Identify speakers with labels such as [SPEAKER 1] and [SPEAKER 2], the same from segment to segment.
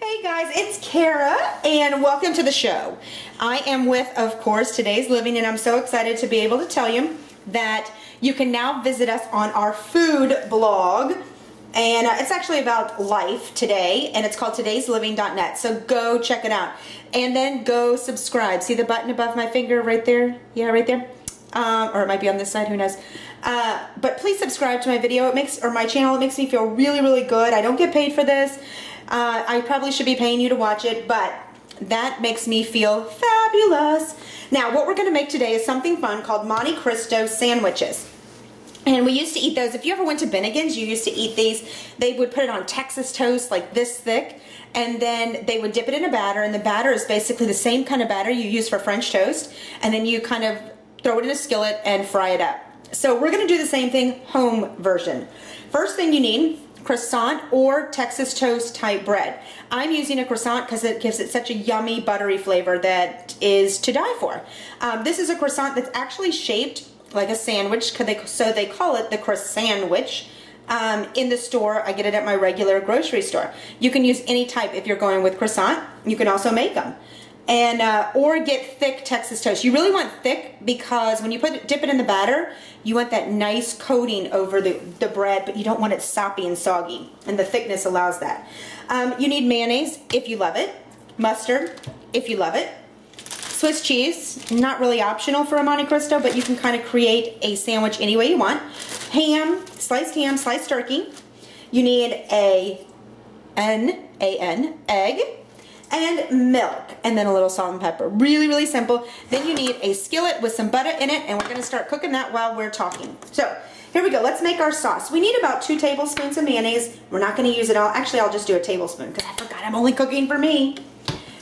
[SPEAKER 1] Hey guys, it's Kara and welcome to the show. I am with, of course, Today's Living, and I'm so excited to be able to tell you that you can now visit us on our food blog, and it's actually about life today, and it's called todaysliving.net, so go check it out. And then go subscribe. See the button above my finger right there? Yeah, right there. Or it might be on this side, who knows. But please subscribe to my video, or my channel. It makes me feel really, really good. I don't get paid for this. I probably should be paying you to watch it, but that makes me feel fabulous. Now, what we're going to make today is something fun called Monte Cristo sandwiches. And we used to eat those. If you ever went to Bennigan's, you used to eat these. They would put it on Texas toast like this thick, and then they would dip it in a batter, and the batter is basically the same kind of batter you use for French toast, and then you kind of throw it in a skillet and fry it up. So we're going to do the same thing, home version. First thing you need, croissant or Texas toast type bread. I'm using a croissant because it gives it such a yummy buttery flavor that is to die for. This is a croissant that's actually shaped like a sandwich, so they call it the Croissanwich. In the store, I get it at my regular grocery store. You can use any type if you're going with croissant. You can also make them. And or get thick Texas toast. You really want thick because when you dip it in the batter, you want that nice coating over the bread, but you don't want it soppy and soggy, and the thickness allows that. You need mayonnaise if you love it, mustard if you love it, Swiss cheese, not really optional for a Monte Cristo, but you can kind of create a sandwich any way you want. Ham, sliced turkey. You need an egg, and milk, and then a little salt and pepper. Really, really simple. Then you need a skillet with some butter in it, and we're gonna start cooking that while we're talking. So, here we go, let's make our sauce. We need about 2 tablespoons of mayonnaise. We're not gonna use it all. Actually, I'll just do a tablespoon, because I forgot I'm only cooking for me.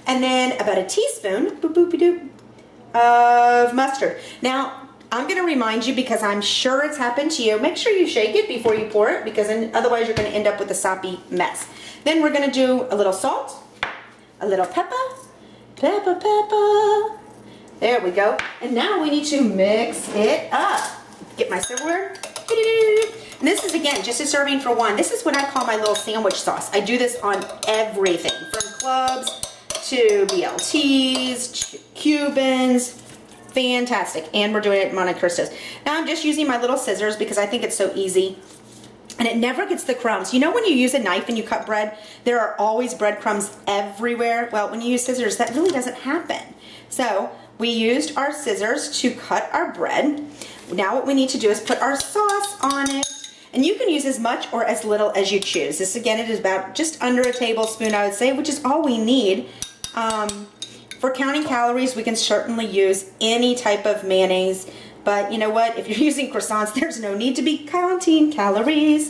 [SPEAKER 1] And then about a teaspoon, boop, boopy doop, of mustard. Now, I'm gonna remind you, because I'm sure it's happened to you, make sure you shake it before you pour it, because otherwise you're gonna end up with a soppy mess. Then we're gonna do a little salt, a little pepper. There we go. And now we need to mix it up. Get my silverware. And this is, again, just a serving for one. This is what I call my little sandwich sauce. I do this on everything, from clubs to BLTs, to Cubans. Fantastic. And we're doing it at Monte Cristo's. Now I'm just using my little scissors because I think it's so easy. And it never gets the crumbs. You know when you use a knife and you cut bread, there are always breadcrumbs everywhere? Well, when you use scissors, that really doesn't happen. So we used our scissors to cut our bread. Now what we need to do is put our sauce on it. And you can use as much or as little as you choose. This, again, it is about just under a tablespoon, I would say, which is all we need. For counting calories, we can certainly use any type of mayonnaise. But you know what? If you're using croissants, there's no need to be counting calories.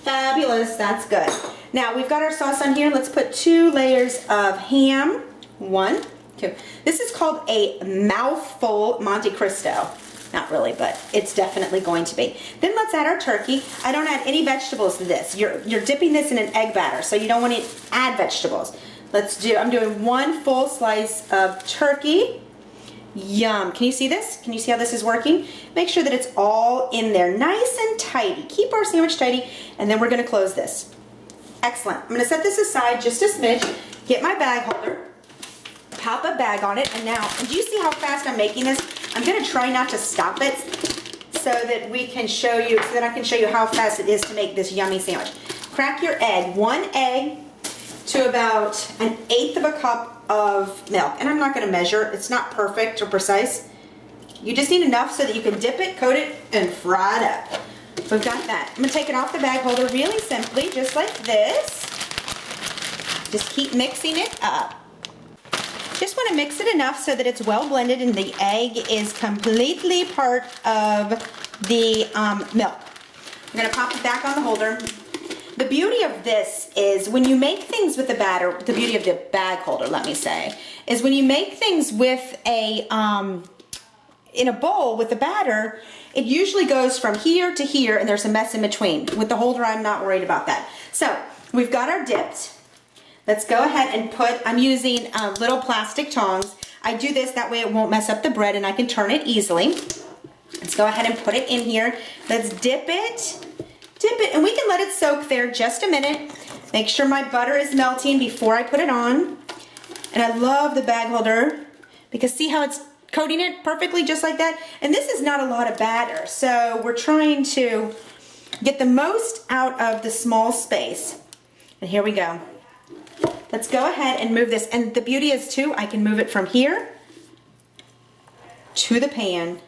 [SPEAKER 1] Fabulous. That's good. Now, we've got our sauce on here. Let's put 2 layers of ham. 1, 2. This is called a mouthful Monte Cristo. Not really, but it's definitely going to be. Then let's add our turkey. I don't add any vegetables to this. You're dipping this in an egg batter, so you don't want to add vegetables. I'm doing 1 full slice of turkey. Yum. Can you see this? Can you see how this is working? Make sure that it's all in there nice and tidy. Keep our sandwich tidy, and then we're going to close this. Excellent. I'm going to set this aside just a smidge, get my bag holder, pop a bag on it, and now, do you see how fast I'm making this? I'm going to try not to stop it so that we can show you, so that I can show you how fast it is to make this yummy sandwich. Crack your egg. 1 egg to about 1/8 of a cup of milk. And I'm not going to measure. It's not perfect or precise. You just need enough so that you can dip it, coat it, and fry it up. We've got that. I'm going to take it off the bag holder really simply, just like this. Just keep mixing it up. Just want to mix it enough so that it's well blended and the egg is completely part of the milk. I'm going to pop it back on the holder. The beauty of this is when you make things with the batter, the beauty of the bag holder, let me say, is when you make things with a, in a bowl with the batter, it usually goes from here to here and there's a mess in between. With the holder, I'm not worried about that. So we've got our dipped. Let's go ahead and I'm using little plastic tongs. I do this, that way it won't mess up the bread and I can turn it easily. Let's go ahead and put it in here. Let's dip it, and we can let it soak there just a minute. Make sure my butter is melting before I put it on. And I love the bag holder because see how it's coating it perfectly just like that? And this is not a lot of batter, so we're trying to get the most out of the small space. And here we go. Let's go ahead and move this. And the beauty is too, I can move it from here to the pan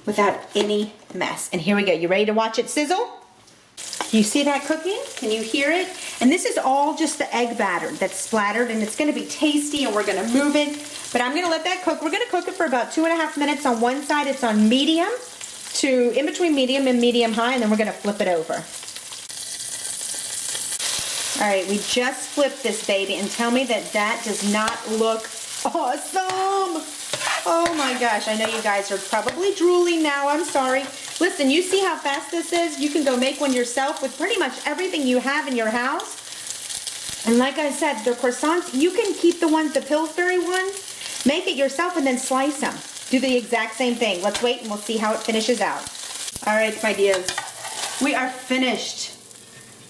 [SPEAKER 1] without any mess. And here we go. You ready to watch it sizzle? You see that cooking? Can you hear it? And this is all just the egg batter that's splattered, and it's gonna be tasty, and we're gonna move it. But I'm gonna let that cook. We're gonna cook it for about 2.5 minutes on one side. It's on medium to in between medium and medium high, and then we're gonna flip it over. All right, we just flipped this baby, and tell me that that does not look awesome. Oh my gosh, I know you guys are probably drooling now, I'm sorry. Listen, you see how fast this is? You can go make one yourself with pretty much everything you have in your house. And like I said, the croissants, you can keep the ones, the Pillsbury ones, make it yourself and then slice them. Do the exact same thing. Let's wait and we'll see how it finishes out. All right, my dears, we are finished.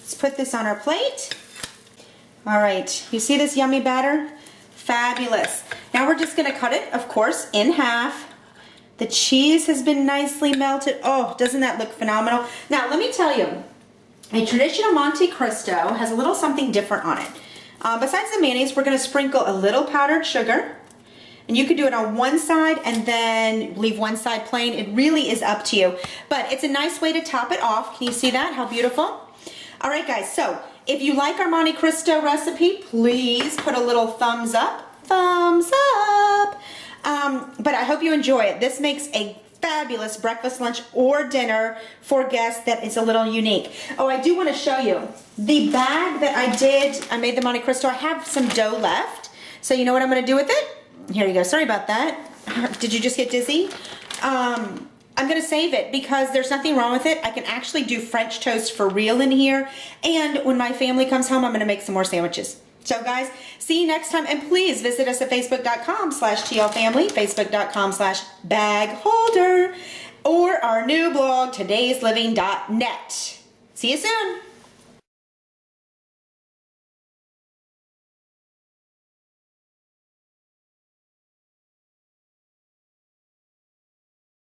[SPEAKER 1] Let's put this on our plate. All right, you see this yummy batter? Fabulous. Now we're just gonna cut it, of course, in half. The cheese has been nicely melted. Oh, doesn't that look phenomenal? Now, let me tell you, a traditional Monte Cristo has a little something different on it. Besides the mayonnaise, we're gonna sprinkle a little powdered sugar. And you could do it on one side and then leave one side plain. It really is up to you. But it's a nice way to top it off. Can you see that? How beautiful? All right, guys, so if you like our Monte Cristo recipe, please put a little thumbs up. Thumbs up. But I hope you enjoy it. This makes a fabulous breakfast, lunch, or dinner for guests that is a little unique. Oh, I do want to show you the bag that I made the Monte Cristo. I have some dough left. So you know what I'm going to do with it? Here you go. Sorry about that. Did you just get dizzy? I'm going to save it because there's nothing wrong with it. I can actually do French toast for real in here. And when my family comes home, I'm going to make some more sandwiches. So guys, see you next time, and please visit us at facebook.com/TLFamily, facebook.com/bagholder, or our new blog, todaysliving.net. See you soon.